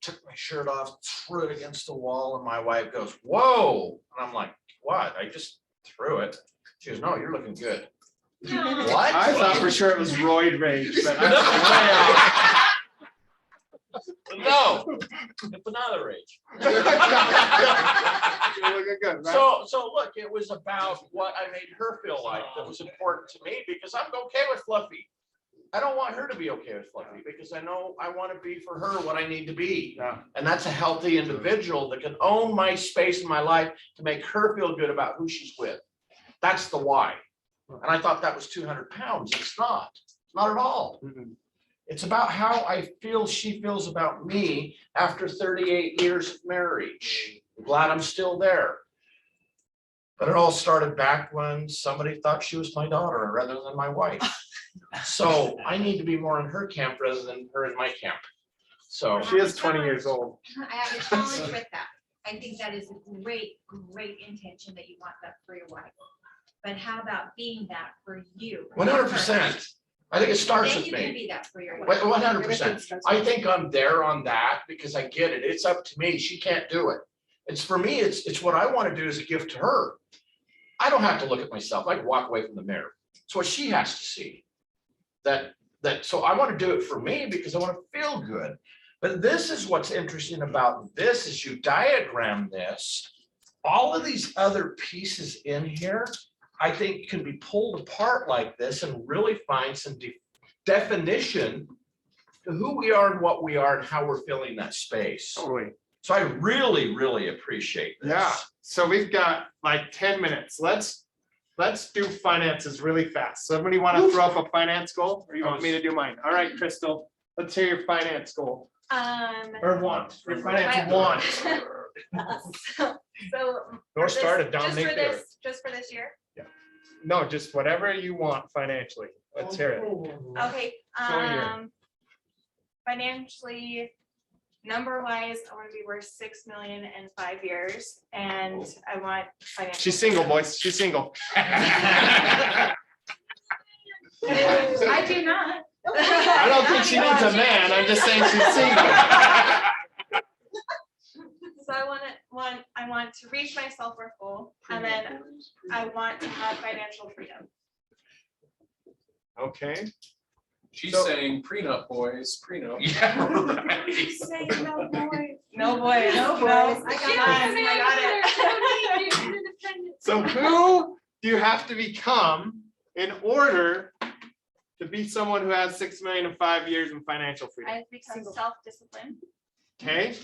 [SPEAKER 2] took my shirt off, threw it against the wall, and my wife goes, "Whoa!" And I'm like, "What? I just threw it." She goes, "No, you're looking good."
[SPEAKER 3] No.
[SPEAKER 2] What?
[SPEAKER 1] I thought for sure it was roid rage, but
[SPEAKER 2] No.
[SPEAKER 1] that's
[SPEAKER 2] No, empanada rage.
[SPEAKER 1] way off. You're looking good, right?
[SPEAKER 2] So look, it was about what I made her feel like that was important to me, because I'm okay with Fluffy. I don't want her to be okay with Fluffy, because I know I want to be for her what I need to be.
[SPEAKER 1] Yeah.
[SPEAKER 2] And that's a healthy individual that can own my space in my life to make her feel good about who she's with. That's the why. And I thought that was 200 pounds. It's not at all.
[SPEAKER 1] Mhm.
[SPEAKER 2] It's about how I feel she feels about me after 38 years of marriage. I'm glad I'm still there. But it all started back when somebody thought she was my daughter rather than my wife. So I need to be more in her camp rather than her in my camp. So
[SPEAKER 1] She is 20 years old.
[SPEAKER 3] I have a challenge with that. I think that is a great intention that you want that for your wife. But how about being that for you?
[SPEAKER 2] 100%. I think it starts
[SPEAKER 3] Then
[SPEAKER 2] with
[SPEAKER 3] you can
[SPEAKER 2] me.
[SPEAKER 3] be that for your wife.
[SPEAKER 2] 100%. I think I'm there on that because I get it. It's up to me. She can't do it. It's for me, it's what I want to do as a gift to her. I don't have to look at myself. I can walk away from the mirror. It's what she has to see. So I want to do it for me because I want to feel good. But this is what's interesting about this is you diagram this. All of these other pieces in here, I think can be pulled apart like this and really find some definition to who we are and what we are and how we're filling that space.
[SPEAKER 1] Totally.
[SPEAKER 2] So I really, really appreciate this.
[SPEAKER 1] Yeah. So we've got like 10 minutes. Let's do finances really fast. Somebody want to throw up a finance goal, or you want me to do mine? All right, Crystal, let's hear your finance goal or want, your finance want.
[SPEAKER 10] So.
[SPEAKER 2] North Star to
[SPEAKER 10] just
[SPEAKER 2] dominate
[SPEAKER 10] for
[SPEAKER 2] there.
[SPEAKER 10] this, just for this year?
[SPEAKER 1] No, just whatever you want financially. Let's hear it.
[SPEAKER 10] Okay,
[SPEAKER 1] Go here.
[SPEAKER 10] financially, number wise, I want to be worth 6 million in 5 years, and I want financial.
[SPEAKER 1] She's single, boys. She's single.
[SPEAKER 3] I do not.
[SPEAKER 1] I don't think she needs a man. I'm just saying she's single.
[SPEAKER 10] So I want to reach my self-worth goal, and then I want to have financial freedom.
[SPEAKER 1] Okay.
[SPEAKER 4] She's
[SPEAKER 1] So-
[SPEAKER 4] saying prenup, boys, prenup.
[SPEAKER 2] Yeah, right.
[SPEAKER 10] Say no boys. No boys.
[SPEAKER 3] No
[SPEAKER 10] No,
[SPEAKER 3] boys.
[SPEAKER 10] I got it. I got it.
[SPEAKER 1] So who do you have to become in order to be someone who has 6 million in 5 years in financial freedom?
[SPEAKER 10] I've become self-disciplined.
[SPEAKER 1] Okay.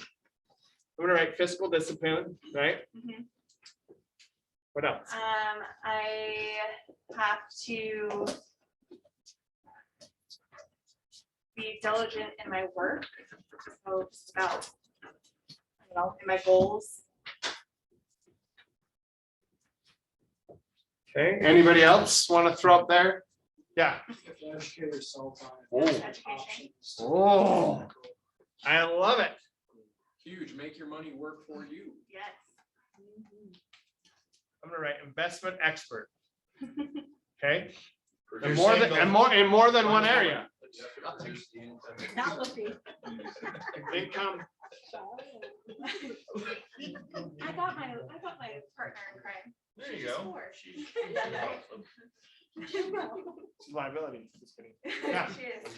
[SPEAKER 1] I'm gonna write fiscal discipline, right?
[SPEAKER 10] Mhm.
[SPEAKER 1] What else?
[SPEAKER 10] I have to be diligent in my work. So it's about, in my goals.
[SPEAKER 1] Okay, anybody else want to throw up there? Yeah.
[SPEAKER 11] Educate yourself
[SPEAKER 1] Oh.
[SPEAKER 11] on
[SPEAKER 10] Education.
[SPEAKER 11] options.
[SPEAKER 1] Oh, I love it.
[SPEAKER 4] Huge, make your money work for you.
[SPEAKER 10] Yes.
[SPEAKER 1] I'm gonna write investment expert. Okay,
[SPEAKER 2] You're
[SPEAKER 1] and more than,
[SPEAKER 2] single.
[SPEAKER 1] in more than one area.
[SPEAKER 3] Not looking.
[SPEAKER 1] Income
[SPEAKER 10] I got my partner in crime.
[SPEAKER 2] There you
[SPEAKER 10] She's
[SPEAKER 2] go.
[SPEAKER 10] 4.
[SPEAKER 2] She's awesome.
[SPEAKER 1] It's liability, just kidding. Yeah.
[SPEAKER 10] She is.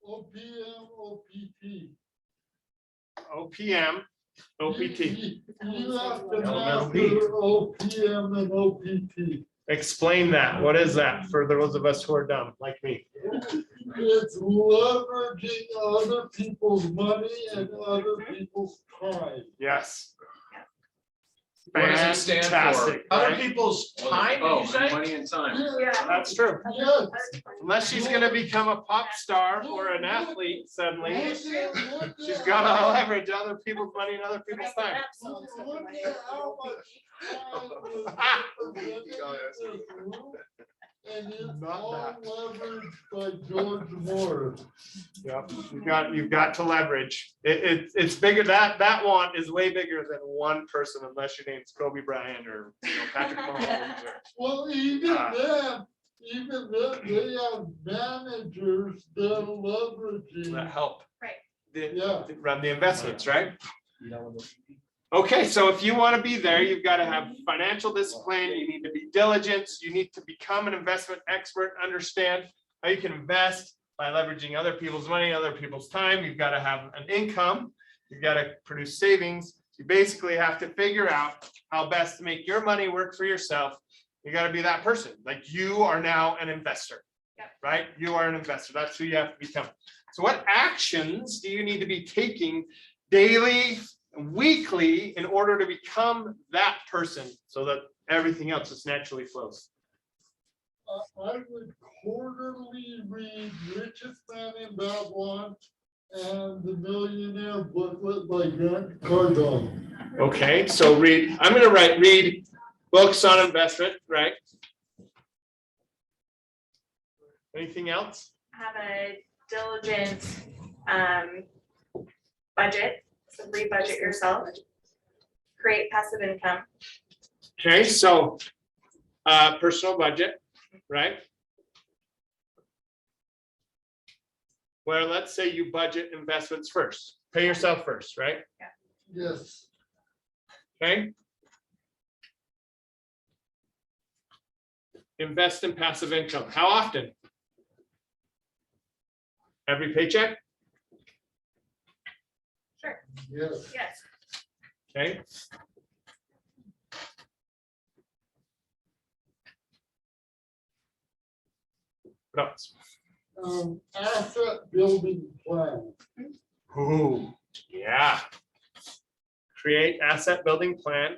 [SPEAKER 5] OPM, OPT.
[SPEAKER 1] OPM, OPT.
[SPEAKER 5] You have to
[SPEAKER 1] Elemental
[SPEAKER 5] master OPM and OPT.
[SPEAKER 1] Explain that. What is that for those of us who are dumb, like me?
[SPEAKER 5] It's leveraging other people's money and other people's time.
[SPEAKER 1] Yes.
[SPEAKER 4] What does it stand for?
[SPEAKER 1] Fantastic,
[SPEAKER 2] Other
[SPEAKER 1] right?
[SPEAKER 2] people's time, did
[SPEAKER 4] Oh,
[SPEAKER 2] you say?
[SPEAKER 4] money and time.
[SPEAKER 10] Yeah.
[SPEAKER 1] That's true.
[SPEAKER 5] Yes.
[SPEAKER 1] Unless she's gonna become a pop star or an athlete suddenly,
[SPEAKER 5] Look
[SPEAKER 1] she's
[SPEAKER 5] at
[SPEAKER 1] gotta
[SPEAKER 5] how-
[SPEAKER 1] leverage other people's money and other people's time.
[SPEAKER 5] look at how much time was represented in this room, and it's
[SPEAKER 1] Not
[SPEAKER 5] all
[SPEAKER 1] that.
[SPEAKER 5] leveraged by George Morris.
[SPEAKER 1] Yep, you've got to leverage. It's bigger, that want is way bigger than one person unless your name's Kobe Bryant or, Patrick Mahomes or.
[SPEAKER 5] Well, even then, they have managers that are leveraging.
[SPEAKER 1] That help.
[SPEAKER 10] Right.
[SPEAKER 5] Yeah.
[SPEAKER 1] Run the investments, right? Okay, so if you want to be there, you've got to have financial discipline, you need to be diligent, you need to become an investment expert, understand how you can invest by leveraging other people's money, other people's time. You've got to have an income, you've got to produce savings. You basically have to figure out how best to make your money work for yourself. You got to be that person. Like you are now an investor,
[SPEAKER 10] Yep.
[SPEAKER 1] right? You are an investor. That's who you have to become. So what actions do you need to be taking daily, weekly, in order to become that person so that everything else just naturally flows?
[SPEAKER 5] I would quarterly read Richest Man in Babylon and The Millionaire Booklet by Grant Cardone.
[SPEAKER 1] Okay, so I'm gonna read books on investment, right? Anything else?
[SPEAKER 10] Have a diligent budget, so re-budget yourself. Create passive income.
[SPEAKER 1] Okay, so personal budget, right? Where let's say you budget investments first, pay yourself first, right?
[SPEAKER 5] Yes.
[SPEAKER 1] Okay. Invest in passive income. How often? Every paycheck?
[SPEAKER 10] Sure.
[SPEAKER 5] Yes.
[SPEAKER 10] Yes.
[SPEAKER 1] Okay. What else?
[SPEAKER 5] Asset building plan.
[SPEAKER 1] Ooh, yeah. Create asset building plan.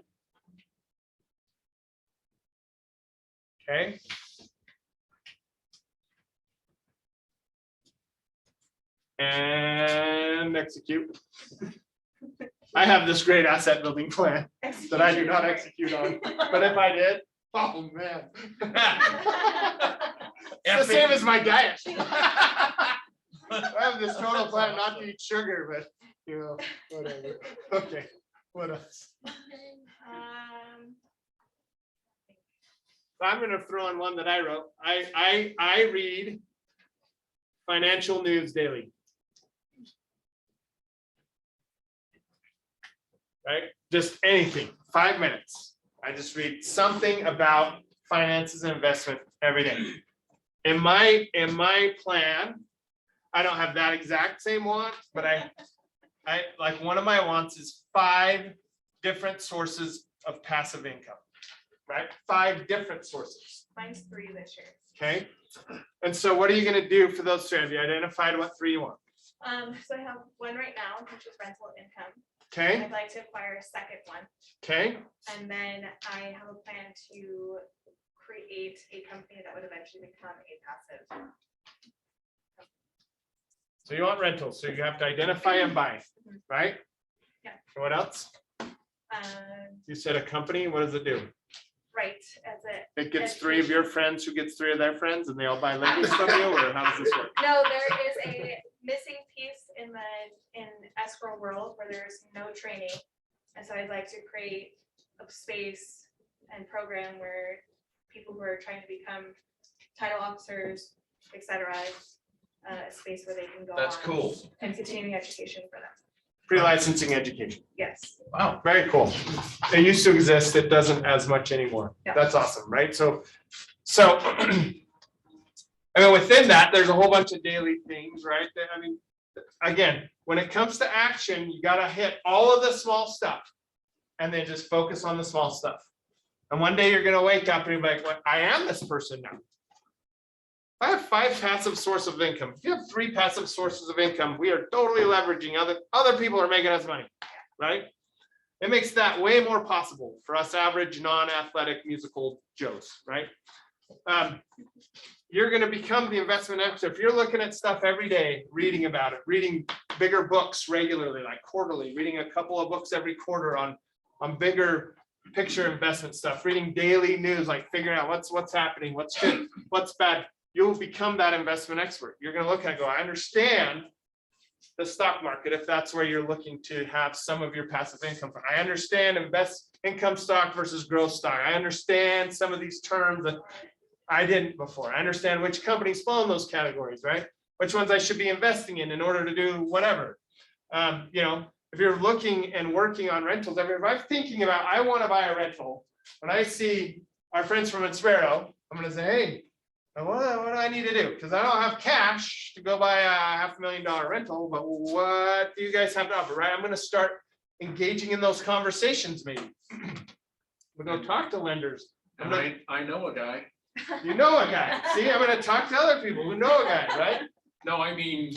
[SPEAKER 1] Okay. And execute. I have this great asset building plan that I do not execute on, but if I did, oh man. It's the same as my diet. I have this total plan not to eat sugar, but whatever. Okay, what else? I'm gonna throw in one that I wrote. I read financial news daily. Right? Just anything, 5 minutes. I just read something about finances and investment every day. In my plan, I don't have that exact same want, but I like one of my wants is 5 different sources of passive income, right? 5 different sources.
[SPEAKER 10] Mine's 3 this year.
[SPEAKER 1] Okay. And so what are you going to do for those 3? Have you identified what 3 you want?
[SPEAKER 10] So I have one right now, which is rental income.
[SPEAKER 1] Okay.
[SPEAKER 10] I'd like to acquire a second one.
[SPEAKER 1] Okay.
[SPEAKER 10] And then I have a plan to create a company that would eventually become a passive.
[SPEAKER 1] So you want rentals. So you have to identify and buy, right?
[SPEAKER 10] Yeah.
[SPEAKER 1] And what else? You said a company. What does it do?
[SPEAKER 10] Right, as it.
[SPEAKER 1] It gets 3 of your friends who gets 3 of their friends and they all buy Legos from you, or how does this work?
[SPEAKER 10] No, there is a missing piece in escrow world where there's no training. And so I'd like to create a space and program where people who are trying to become title officers, et cetera, a space where they can go
[SPEAKER 2] That's
[SPEAKER 10] on
[SPEAKER 2] cool.
[SPEAKER 10] and continuing education for them.
[SPEAKER 1] pre-licensing education.
[SPEAKER 10] Yes.
[SPEAKER 2] Wow.
[SPEAKER 1] Very cool. It used to exist. It doesn't as much anymore.
[SPEAKER 10] Yeah.
[SPEAKER 1] That's awesome, right? So I mean, within that, there's a whole bunch of daily things, right? I mean, again, when it comes to action, you gotta hit all of the small stuff and then just focus on the small stuff. And one day you're gonna wake up and you're like, well, I am this person now. I have 5 passive sources of income. If you have 3 passive sources of income, we are totally leveraging other people are making us money, right? It makes that way more possible for us average, non-athletic musical Joes, right? You're going to become the investment expert. If you're looking at stuff every day, reading about it, reading bigger books regularly, like quarterly, reading a couple of books every quarter on bigger picture investment stuff, reading daily news, like figuring out what's happening, what's good, what's bad, you'll become that investment expert. You're going to look at it and go, I understand the stock market if that's where you're looking to have some of your passive income from. I understand invest income stock versus growth stock. I understand some of these terms that I didn't before. I understand which companies fall in those categories, right? Which ones I should be investing in order to do whatever. You know, if you're looking and working on rentals, I mean, if I'm thinking about, I want to buy a rental, when I see our friends from Inspiro, I'm going to say, hey, what do I need to do? Because I don't have cash to go buy a $500,000 rental, but what do you guys have to offer, right? I'm going to start engaging in those conversations maybe. We're going to talk to lenders.
[SPEAKER 4] And I know a guy.
[SPEAKER 1] You know a guy. See, I'm going to talk to other people who know a guy, right?
[SPEAKER 4] No, I mean,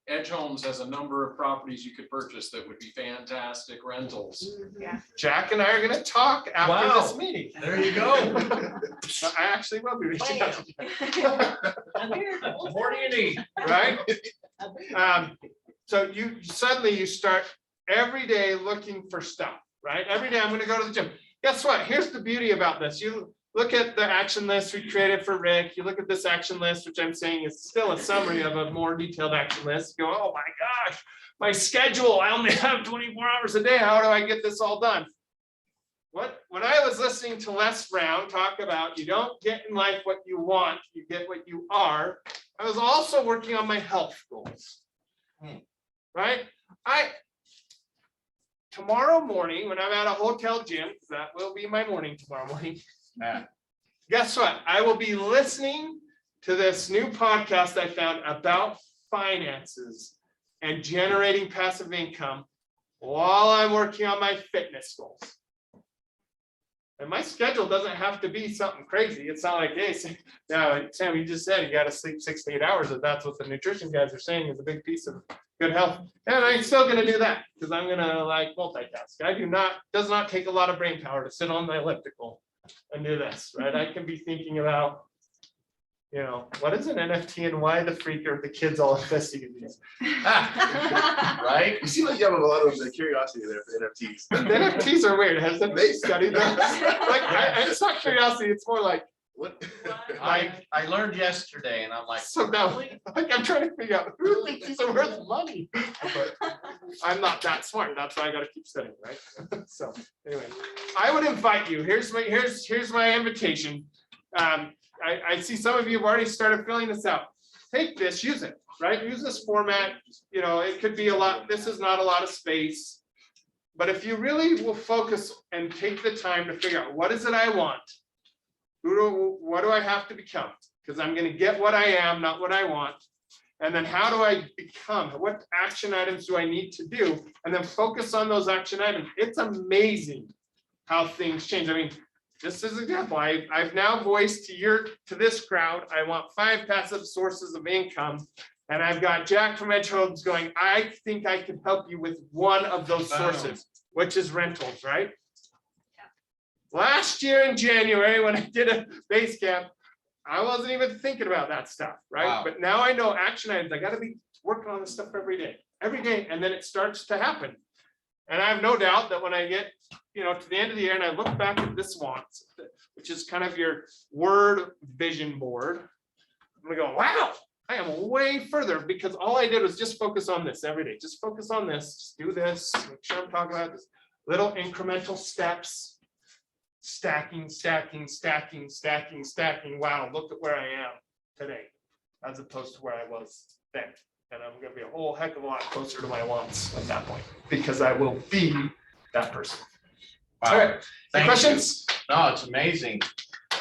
[SPEAKER 4] Edge Homes has a number of properties you could purchase that would be fantastic rentals.
[SPEAKER 10] Yeah.
[SPEAKER 1] Jack and I are going to talk after
[SPEAKER 2] Wow.
[SPEAKER 1] this meeting.
[SPEAKER 2] There you go.
[SPEAKER 1] I actually will be reaching out to Jack.
[SPEAKER 2] What more do you need?
[SPEAKER 1] Right? So you start every day looking for stuff, right? Every day I'm going to go to the gym. Guess what? Here's the beauty about this. You look at the action list we created for Rick. You look at this action list, which I'm saying is still a summary of a more detailed action list. You go, oh my gosh, my schedule, I only have 24 hours a day. How do I get this all done? When I was listening to Les Brown talk about you don't get in life what you want, you get what you are, I was also working on my health goals, right? Tomorrow morning, when I'm at a hotel gym, because that will be my morning tomorrow morning, guess what? I will be listening to this new podcast I found about finances and generating passive income while I'm working on my fitness goals. And my schedule doesn't have to be something crazy. It's not like, hey, Sam, you just said you got to sleep 6 to 8 hours. If that's what the nutrition guys are saying is a big piece of good health. And I'm still going to do that because I'm going to like multitask. Does not take a lot of brain power to sit on the elliptical and do this, right? I can be thinking about, what is an NFT and why the freak are the kids all investing in these?
[SPEAKER 2] Right?
[SPEAKER 7] You seem like you have a lot of curiosity there for NFTs.
[SPEAKER 1] The NFTs are weird. Has anybody studied them? Like, it's not curiosity. It's more like,
[SPEAKER 7] What?
[SPEAKER 2] I learned yesterday and I'm like,
[SPEAKER 1] so now, like, I'm trying to figure out who thinks these are worth money. But I'm not that smart. That's why I got to keep studying, right? So anyway, I would invite you. Here's my invitation. I see some of you have already started filling this out. Take this, use it, right? Use this format. It could be a lot. This is not a lot of space. But if you really will focus and take the time to figure out what is it I want, what do I have to become? Because I'm going to get what I am, not what I want. And then how do I become? What action items do I need to do? And then focus on those action items. It's amazing how things change. I mean, just as an example, I've now voiced to this crowd, I want 5 passive sources of income. And I've got Jack from Edge Homes going, I think I can help you with one of those sources, which is rentals, right? Yeah. Last year in January, when I did a base camp, I wasn't even thinking about that stuff, right?
[SPEAKER 2] Wow.
[SPEAKER 1] But now I know action items. I got to be working on this stuff every day, and then it starts to happen. And I have no doubt that when I get to the end of the year and I look back at this want, which is kind of your word vision board, I'm gonna go, wow, I am way further because all I did was just focus on this every day. Just focus on this, just do this, make sure I'm talking about this. Little incremental steps, stacking. Wow, look at where I am today, as opposed to where I was then. And I'm gonna be a whole heck of a lot closer to my wants at that point, because I will be that person. All
[SPEAKER 2] Wow.
[SPEAKER 1] right, any
[SPEAKER 2] Thank you.
[SPEAKER 1] questions?
[SPEAKER 2] No, it's amazing.